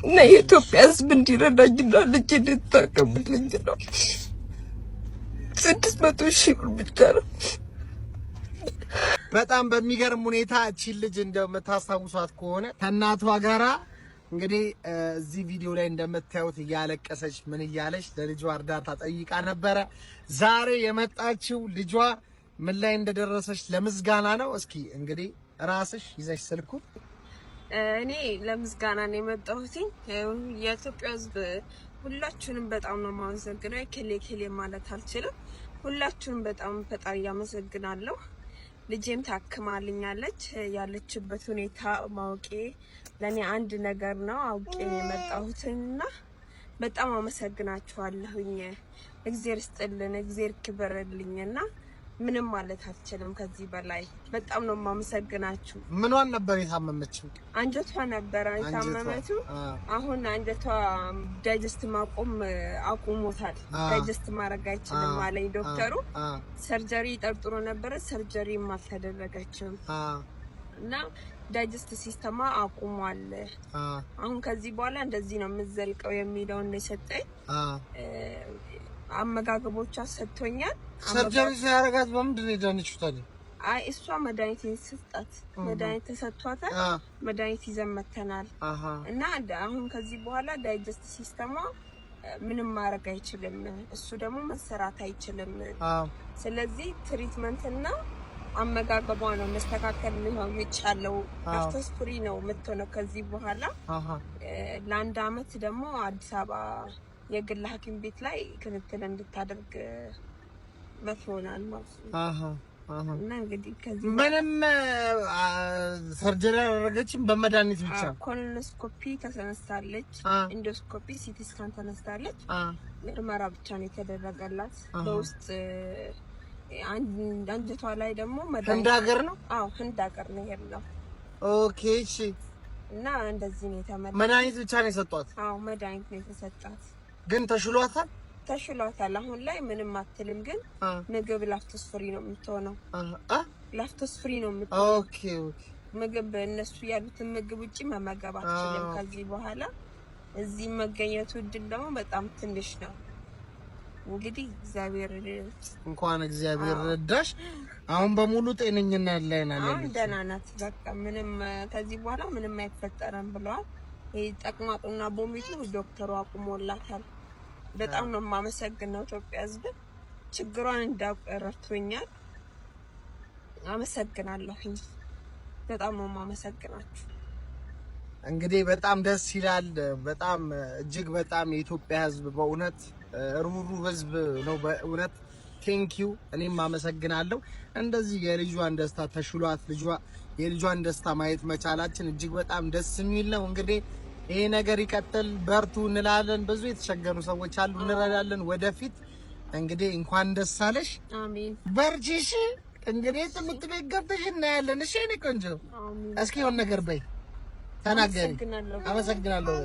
እና የኢትዮጵያ ሕዝብ እንዲረዳኝና ልጅ እንድታከምልኝ ነው። 600,000 ብር ብቻ ነው። በጣም በሚገርም ሁኔታ እቺን ልጅ እንደምታስታውሷት ከሆነ ከእናቷ ጋራ እንግዲህ እዚህ ቪዲዮ ላይ እንደምታዩት እያለቀሰች ምን እያለች ለልጇ እርዳታ ጠይቃ ነበረ። ዛሬ የመጣችው ልጇ ምን ላይ እንደደረሰች ለምስጋና ነው። እስኪ እንግዲህ ራስሽ ይዘሽ ስልኩ። እኔ ለምስጋና ነው የመጣሁት። የኢትዮጵያ ሕዝብ ሁላችሁንም በጣም ነው የማመሰግነው። ከሌ ማለት አልችልም። ሁላችሁንም በጣም ፈጣሪ ያመሰግናለሁ። ልጄም ታክማልኛለች። ያለችበት ሁኔታ ማውቄ ለኔ አንድ ነገር ነው። አውቄ የመጣሁትና በጣም አመሰግናችኋለሁኝ። እግዚአብሔር ይስጥልን፣ እግዚአብሔር ክበርልኝና ምንም ማለት አልችልም ከዚህ በላይ በጣም ነው የማመሰግናችሁ። ምኗን ነበር የታመመችው? አንጀቷ ነበር የታመመችው። አሁን አንጀቷ ዳይጀስት ማቆም አቁሞታል። ዳይጀስት ማድረግ አይችልም አለኝ ዶክተሩ። ሰርጀሪ ጠርጥሮ ነበረ፣ ሰርጀሪም አልተደረገችም እና ዳይጀስት ሲስተማ አቁሟል። አሁን ከዚህ በኋላ እንደዚህ ነው የምዘልቀው የሚለውን ነው የሰጠኝ። አመጋገቦቿ ሰጥቶኛል። ሰርጀሪ ሲያረጋት በምንድን ነው የዳነችው ታዲያ? አይ እሷ መድኃኒት ሰጣት፣ መድኃኒት ተሰጥቷታል። መድኃኒት ይዘን መተናል እና አሁን ከዚህ በኋላ ዳይጀስት ሲስተማ ምንም ማድረግ አይችልም፣ እሱ ደግሞ መሰራት አይችልም። ስለዚህ ትሪትመንት እና አመጋገቧ ነው መስተካከል ነው የሚቻለው። ላፍቶስ ፍሪ ነው የምትሆነው ከዚህ በኋላ። ለአንድ አመት ደግሞ አዲስ አበባ የግል ሐኪም ቤት ላይ ክትትል እንድታደርግ መጥቶናል ማለት ነው። እና እንግዲህ ከዚህ ምንም ሰርጀሪ አደረገችም በመድኃኒት ብቻ። ኮሎኖስኮፒ ተነስታለች፣ ኢንዶስኮፒ ሲቲ ስካን ተነስታለች። ምርመራ ብቻ ነው የተደረገላት። በውስጥ አንጀቷ ላይ ደግሞ ህንድ ሀገር ነው። አዎ ህንድ ሀገር ነው ያለው። ኦኬ እሺ። እና እንደዚህ ነው የተመለሰው። መድኃኒት ብቻ ነው የሰጧት? አዎ መድኃኒት ነው የተሰጣት። ግን ተሽሏታል? ተሽሏታል። አሁን ላይ ምንም አትልም። ግን ምግብ ላፍቶስ ፍሪ ነው የምትሆነው። ላፍቶስ ፍሪ ነው የምትሆነው። ኦኬ ኦኬ። ምግብ እነሱ ያሉትን ምግብ ውጪ መመገብ አትችልም ከዚህ በኋላ። እዚህ መገኘቱ እድል ደግሞ በጣም ትንሽ ነው። እንግዲህ እግዚአብሔር እንኳን እግዚአብሔር ረዳሽ። አሁን በሙሉ ጤነኝነት ላይ ናት። አሁን ደህና ናት። በቃ ምንም ከዚህ በኋላ ምንም አይፈጠርም ብለዋል። ይሄ ተቅማጡና ቦሚቱ ዶክተሩ አቁሞላታል። በጣም ነው የማመሰግነው ኢትዮጵያ ሕዝብ ችግሯን እንዳቀረቱኛል። አመሰግናለሁ። በጣም ነው የማመሰግናችሁ። እንግዲህ በጣም ደስ ይላል። በጣም እጅግ በጣም የኢትዮጵያ ሕዝብ በእውነት ሩሩ ሕዝብ ነው። በእውነት ቴንኪዩ። እኔም አመሰግናለሁ። እንደዚህ የልጇን ደስታ ተሽሏት የልጇን ደስታ ማየት መቻላችን እጅግ በጣም ደስ የሚል ነው። እንግዲህ ይሄ ነገር ይቀጥል፣ በርቱ እንላለን። ብዙ የተቸገሩ ሰዎች አሉ፣ እንረዳለን ወደፊት። እንግዲህ እንኳን ደስ አለሽ። አሜን። በርቺሽ። እንግዲህ ትምህርት ቤት ገብተሽ እናያለን። እሺ እኔ ቆንጆ፣ እስኪ የሆነ ነገር በይ፣ ተናገሪ። አመሰግናለሁ። አመሰግናለሁ።